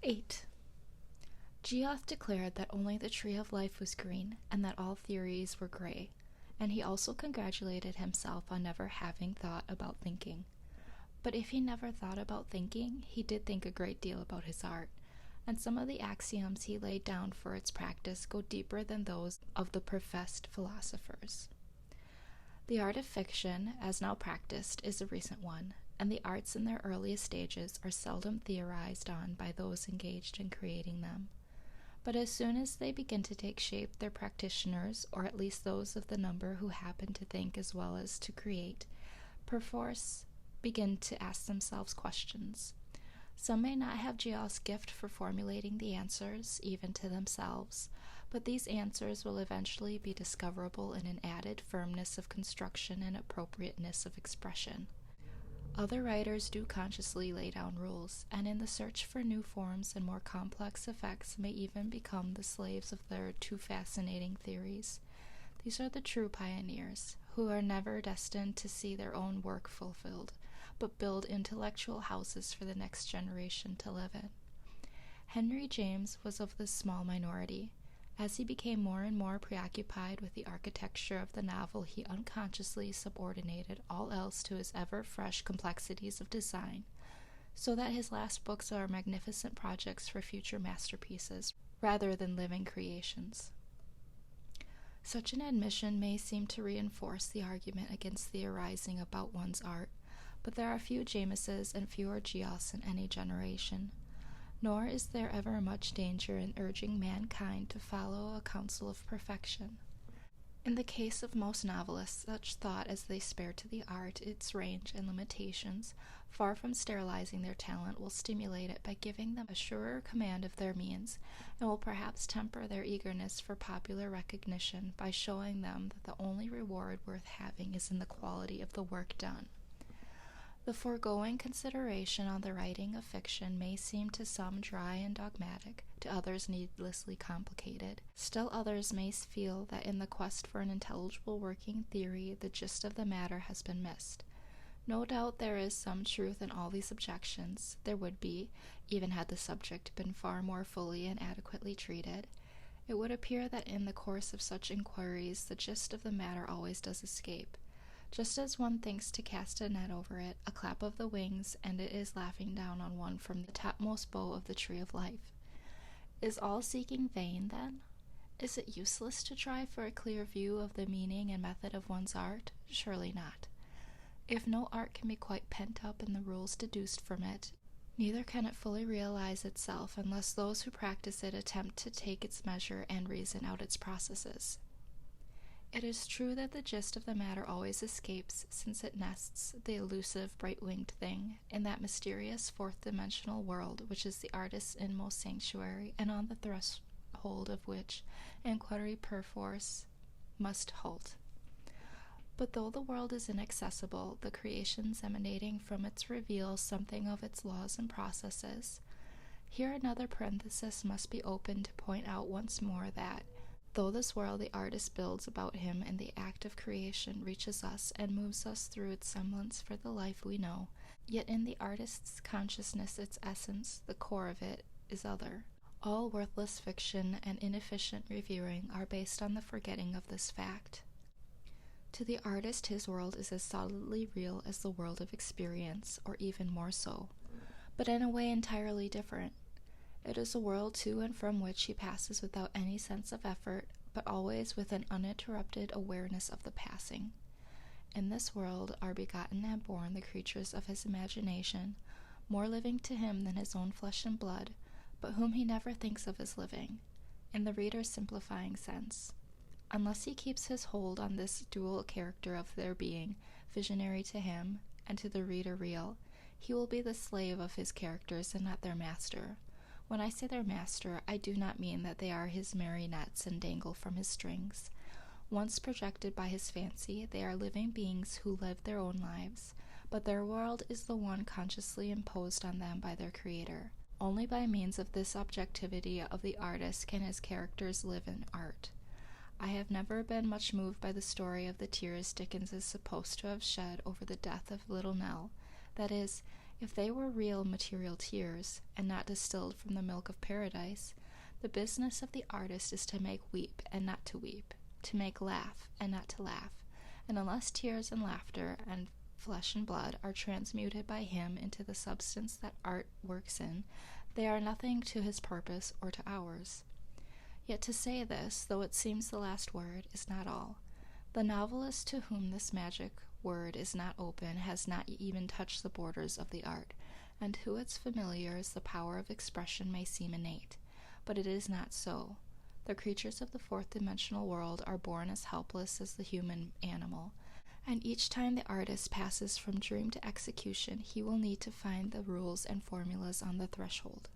8. Geoff declared that only the tree of life was green, and that all theories were gray, and he also congratulated himself on never having thought about thinking. But if he never thought about thinking, he did think a great deal about his art, and some of the axioms he laid down for its practice go deeper than those of the professed philosophers. The art of fiction, as now practiced, is a recent one, and the arts in their earliest stages are seldom theorized on by those engaged in creating them. But as soon as they begin to take shape, their practitioners, or at least those of the number who happen to think as well as to create, perforce begin to ask themselves questions. Some may not have Geoff's gift for formulating the answers, even to themselves, but these answers will eventually be discoverable in an added firmness of construction and appropriateness of expression. Other writers do consciously lay down rules, and in the search for new forms and more complex effects may even become the slaves of their too fascinating theories. These are the true pioneers, who are never destined to see their own work fulfilled, but build intellectual houses for the next generation to live in. Henry James was of this small minority. As he became more and more preoccupied with the architecture of the novel, he unconsciously subordinated all else to his ever-fresh complexities of design, so that his last books are magnificent projects for future masterpieces, rather than living creations. Such an admission may seem to reinforce the argument against theorizing about one's art, but there are few Jameses and fewer Geoffs in any generation. Nor is there ever much danger in urging mankind to follow a counsel of perfection. In the case of most novelists, such thought as they spare to the art, its range and limitations, far from sterilizing their talent, will stimulate it by giving them a surer command of their means, and will perhaps temper their eagerness for popular recognition by showing them that the only reward worth having is in the quality of the work done. The foregoing consideration on the writing of fiction may seem to some dry and dogmatic, to others needlessly complicated. Still others may feel that in the quest for an intelligible working theory, the gist of the matter has been missed. No doubt there is some truth in all these objections. There would be, even had the subject been far more fully and adequately treated. It would appear that in the course of such inquiries, the gist of the matter always does escape. Just as one thinks to cast a net over it, a clap of the wings, and it is laughing down on one from the topmost bough of the tree of life. Is all seeking vain, then? Is it useless to try for a clear view of the meaning and method of one's art? Surely not. If no art can be quite pent up in the rules deduced from it, neither can it fully realize itself unless those who practice it attempt to take its measure and reason out its processes. It is true that the gist of the matter always escapes, since it nests, the elusive, bright-winged thing, in that mysterious fourth-dimensional world which is the artist's inmost sanctuary, and on the threshold of which inquiry perforce must halt. But though the world is inaccessible, the creations emanating from it reveal something of its laws and processes. Here another parenthesis must be opened to point out once more that, though this world the artist builds about him in the act of creation reaches us and moves us through its semblance for the life we know, yet in the artist's consciousness its essence, the core of it, is other. All worthless fiction and inefficient reviewing are based on the forgetting of this fact. To the artist his world is as solidly real as the world of experience, or even more so, but in a way entirely different. It is a world to and from which he passes without any sense of effort, but always with an uninterrupted awareness of the passing. In this world are begotten and born the creatures of his imagination, more living to him than his own flesh and blood, but whom he never thinks of as living, in the reader's simplifying sense. Unless he keeps his hold on this dual character of their being, visionary to him, and to the reader real, he will be the slave of his characters and not their master. When I say their master, I do not mean that they are his marionettes and dangle from his strings. Once projected by his fancy, they are living beings who live their own lives, but their world is the one consciously imposed on them by their creator. Only by means of this objectivity of the artist can his characters live in art. I have never been much moved by the story of the tears Dickens is supposed to have shed over the death of Little Nell. That is, If they were real material tears, and not distilled from the milk of paradise, the business of the artist is to make weep and not to weep, to make laugh and not to laugh, and unless tears and laughter and flesh and blood are transmuted by him into the substance that art works in, they are nothing to his purpose or to ours. Yet to say this, though it seems the last word, is not all. The novelist to whom this magic word is not open has not even touched the borders of the art, and to its familiars the power of expression may seem innate. But it is not so. The creatures of the fourth-dimensional world are born as helpless as the human animal, and each time the artist passes from dream to execution, he will need to find the rules and formulas on the threshold.